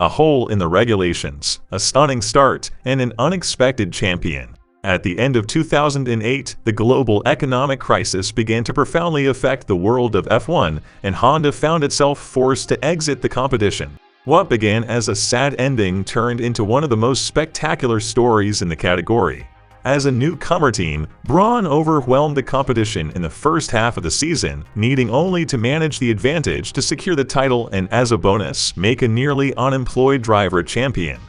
A hole in the regulations, a stunning start, and an unexpected champion. At the end of 2008, the global economic crisis began to profoundly affect the world of F1, and Honda found itself forced to exit the competition. What began as a sad ending turned into one of the most spectacular stories in the category. As a newcomer team, Brawn overwhelmed the competition in the first half of the season, needing only to manage the advantage to secure the title and, as a bonus, make a nearly unemployed driver champion.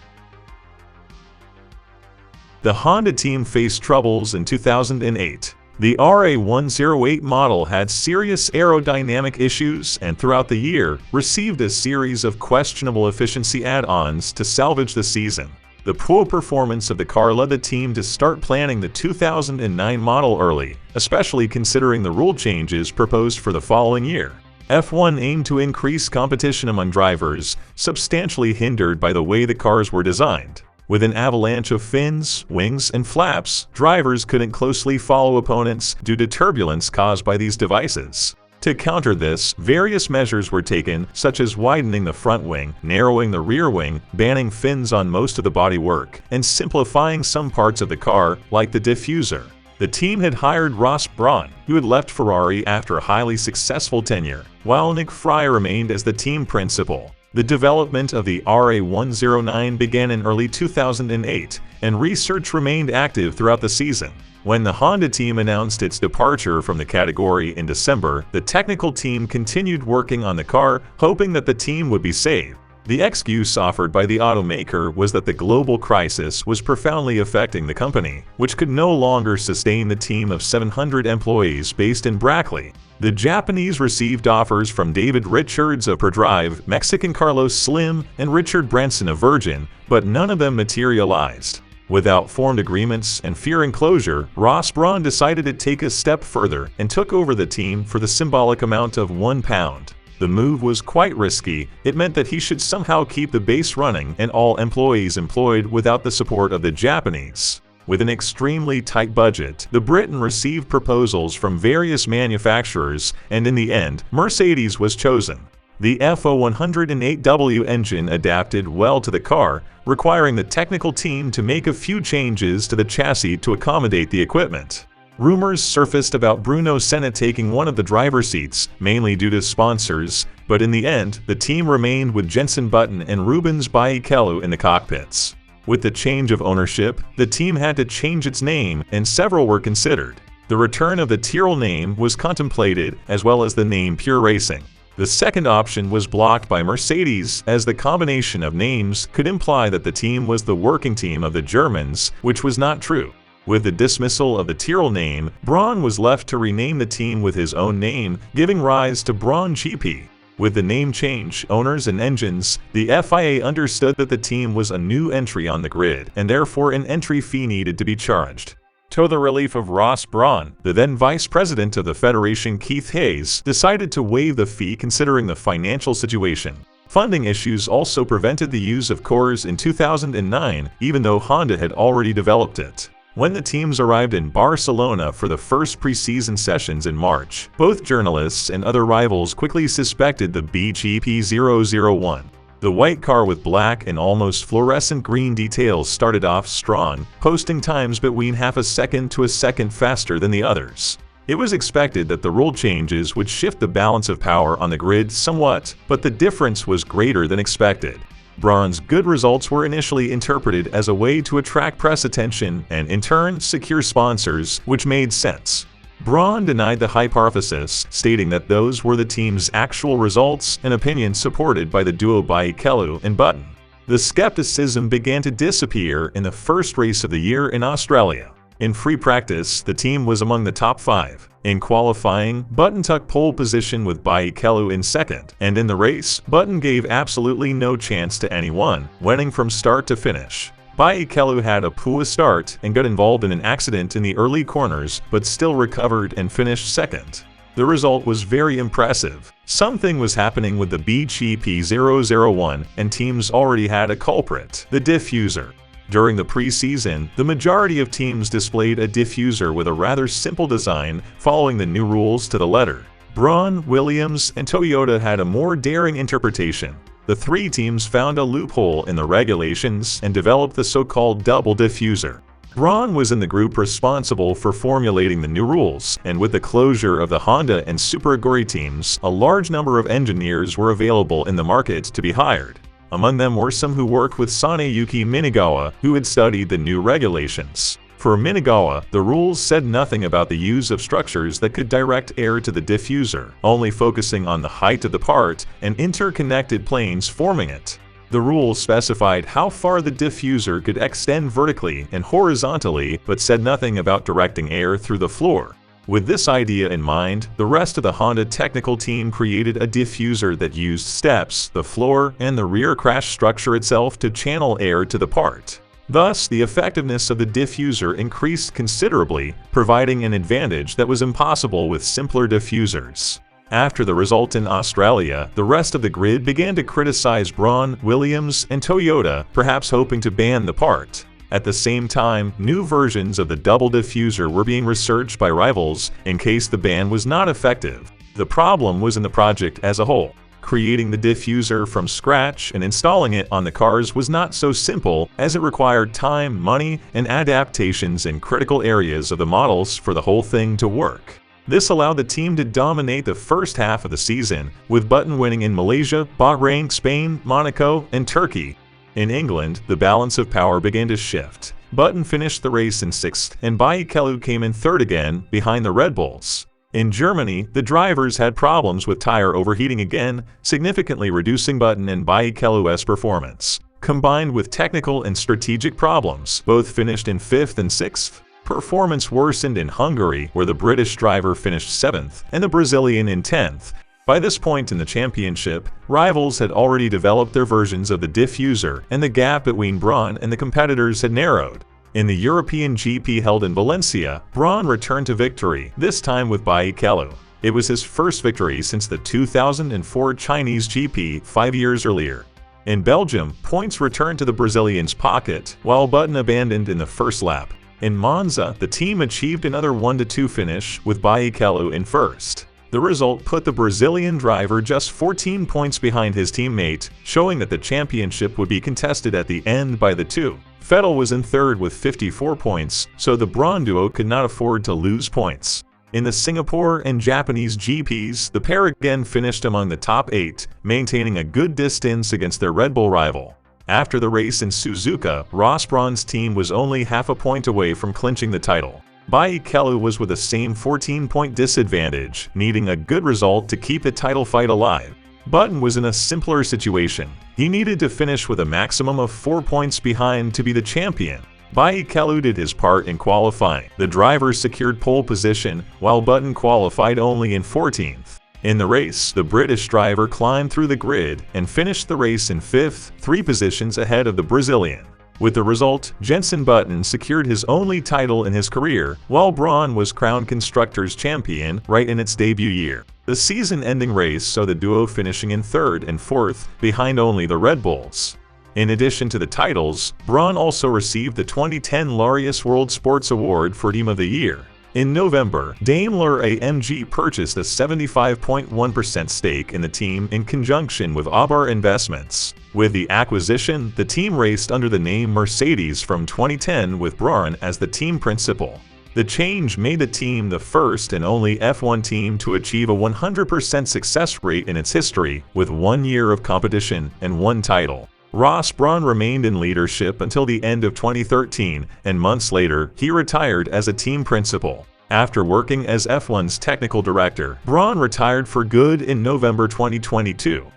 The Honda team faced troubles in 2008. The RA108 model had serious aerodynamic issues and throughout the year received a series of questionable efficiency add-ons to salvage the season. The poor performance of the car led the team to start planning the 2009 model early, especially considering the rule changes proposed for the following year. F1 aimed to increase competition among drivers, substantially hindered by the way the cars were designed. With an avalanche of fins, wings, and flaps, drivers couldn't closely follow opponents due to turbulence caused by these devices. To counter this, various measures were taken, such as widening the front wing, narrowing the rear wing, banning fins on most of the bodywork, and simplifying some parts of the car, like the diffuser. The team had hired Ross Brawn, who had left Ferrari after a highly successful tenure, while Nick Fry remained as the team principal. The development of the RA109 began in early 2008, and research remained active throughout the season. When the Honda team announced its departure from the category in December, the technical team continued working on the car, hoping that the team would be saved. The excuse offered by the automaker was that the global crisis was profoundly affecting the company, which could no longer sustain the team of 700 employees based in Brackley. The Japanese received offers from David Richards of ProDrive, Mexican Carlos Slim, and Richard Branson of Virgin, but none of them materialized. Without formed agreements and fearing closure, Ross Brawn decided to take a step further and took over the team for the symbolic amount of £1. The move was quite risky. It meant that he should somehow keep the base running and all employees employed without the support of the Japanese. With an extremely tight budget, the Briton received proposals from various manufacturers, and in the end, Mercedes was chosen. The FO108W engine adapted well to the car, requiring the technical team to make a few changes to the chassis to accommodate the equipment. Rumors surfaced about Bruno Senna taking one of the driver's seats, mainly due to sponsors, but in the end, the team remained with Jenson Button and Rubens Barrichello in the cockpits. With the change of ownership, the team had to change its name, and several were considered. The return of the Tyrrell name was contemplated, as well as the name Pure Racing. The second option was blocked by Mercedes, as the combination of names could imply that the team was the working team of the Germans, which was not true. With the dismissal of the Tyrrell name, Brawn was left to rename the team with his own name, giving rise to Brawn GP. With the name change, owners, and engines, the FIA understood that the team was a new entry on the grid, and therefore an entry fee needed to be charged. To the relief of Ross Brawn, the then vice president of the federation Keith Hayes decided to waive the fee considering the financial situation. Funding issues also prevented the use of cores in 2009, even though Honda had already developed it. When the teams arrived in Barcelona for the first pre-season sessions in March, both journalists and other rivals quickly suspected the BGP001. The white car with black and almost fluorescent green details started off strong, posting times between half a second to a second faster than the others. It was expected that the rule changes would shift the balance of power on the grid somewhat, but the difference was greater than expected. Brawn's good results were initially interpreted as a way to attract press attention and, in turn, secure sponsors, which made sense. Brawn denied the hypothesis, stating that those were the team's actual results and opinions supported by the duo Barrichello and Button. The skepticism began to disappear in the first race of the year in Australia. In free practice, the team was among the top 5. In qualifying, Button took pole position with Barrichello in second, and in the race, Button gave absolutely no chance to anyone, winning from start to finish. Barrichello had a poor start and got involved in an accident in the early corners, but still recovered and finished second. The result was very impressive. Something was happening with the BGP001, and teams already had a culprit: the diffuser. During the preseason, the majority of teams displayed a diffuser with a rather simple design, following the new rules to the letter. Brawn, Williams, and Toyota had a more daring interpretation. the three teams found a loophole in the regulations and developed the so-called double diffuser. Brawn was in the group responsible for formulating the new rules, and with the closure of the Honda and Super Aguri teams, a large number of engineers were available in the market to be hired. Among them were some who worked with Saneyuki Minigawa, who had studied the new regulations. For Minigawa, the rules said nothing about the use of structures that could direct air to the diffuser, only focusing on the height of the part and interconnected planes forming it. The rules specified how far the diffuser could extend vertically and horizontally, but said nothing about directing air through the floor. With this idea in mind, the rest of the Honda technical team created a diffuser that used steps, the floor, and the rear crash structure itself to channel air to the part. Thus, the effectiveness of the diffuser increased considerably, providing an advantage that was impossible with simpler diffusers. After the result in Australia, the rest of the grid began to criticize Brawn, Williams, and Toyota, perhaps hoping to ban the part. At the same time, new versions of the double diffuser were being researched by rivals in case the ban was not effective. The problem was in the project as a whole. Creating the diffuser from scratch and installing it on the cars was not so simple, as it required time, money, and adaptations in critical areas of the models for the whole thing to work. This allowed the team to dominate the first half of the season, with Button winning in Malaysia, Bahrain, Spain, Monaco, and Turkey. In England, the balance of power began to shift. Button finished the race in 6th, and Barrichello came in 3rd again, behind the Red Bulls. In Germany, the drivers had problems with tire overheating again, significantly reducing Button and Barrichello's performance. Combined with technical and strategic problems, both finished in 5th and 6th. Performance worsened in Hungary, where the British driver finished 7th and the Brazilian in 10th. By this point in the championship, rivals had already developed their versions of the diffuser, and the gap between Brawn and the competitors had narrowed. In the European GP held in Valencia, Brawn returned to victory, this time with Barrichello. It was his first victory since the 2004 Chinese GP 5 years earlier. In Belgium, points returned to the Brazilian's pocket, while Button abandoned in the first lap. In Monza, the team achieved another 1-2 finish, with Barrichello in first. The result put the Brazilian driver just 14 points behind his teammate, showing that the championship would be contested at the end by the two. Vettel was in third with 54 points, so the Brawn duo could not afford to lose points. In the Singapore and Japanese GPs, the pair again finished among the top 8, maintaining a good distance against their Red Bull rival. After the race in Suzuka, Ross Brawn's team was only half a point away from clinching the title. Barrichello was with the same 14-point disadvantage, needing a good result to keep the title fight alive. Button was in a simpler situation. He needed to finish with a maximum of 4 points behind to be the champion. Barrichello did his part in qualifying. The driver secured pole position, while Button qualified only in 14th. In the race, the British driver climbed through the grid and finished the race in 5th, 3 positions ahead of the Brazilian. With the result, Jenson Button secured his only title in his career, while Brawn was crowned Constructors' Champion right in its debut year. The season-ending race saw the duo finishing in 3rd and 4th, behind only the Red Bulls. In addition to the titles, Brawn also received the 2010 Laureus World Sports Award for Team of the Year. In November, Daimler-AMG purchased a 75.1% stake in the team in conjunction with Abar Investments. With the acquisition, the team raced under the name Mercedes from 2010 with Brawn as the team principal. The change made the team the first and only F1 team to achieve a 100% success rate in its history, with 1 year of competition and 1 title. Ross Brawn remained in leadership until the end of 2013, and months later, he retired as a team principal. After working as F1's technical director, Brawn retired for good in November 2022.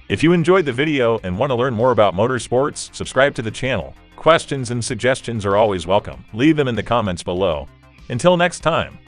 If you enjoyed the video and want to learn more about motorsports, subscribe to the channel. Questions and suggestions are always welcome. Leave them in the comments below. Until next time.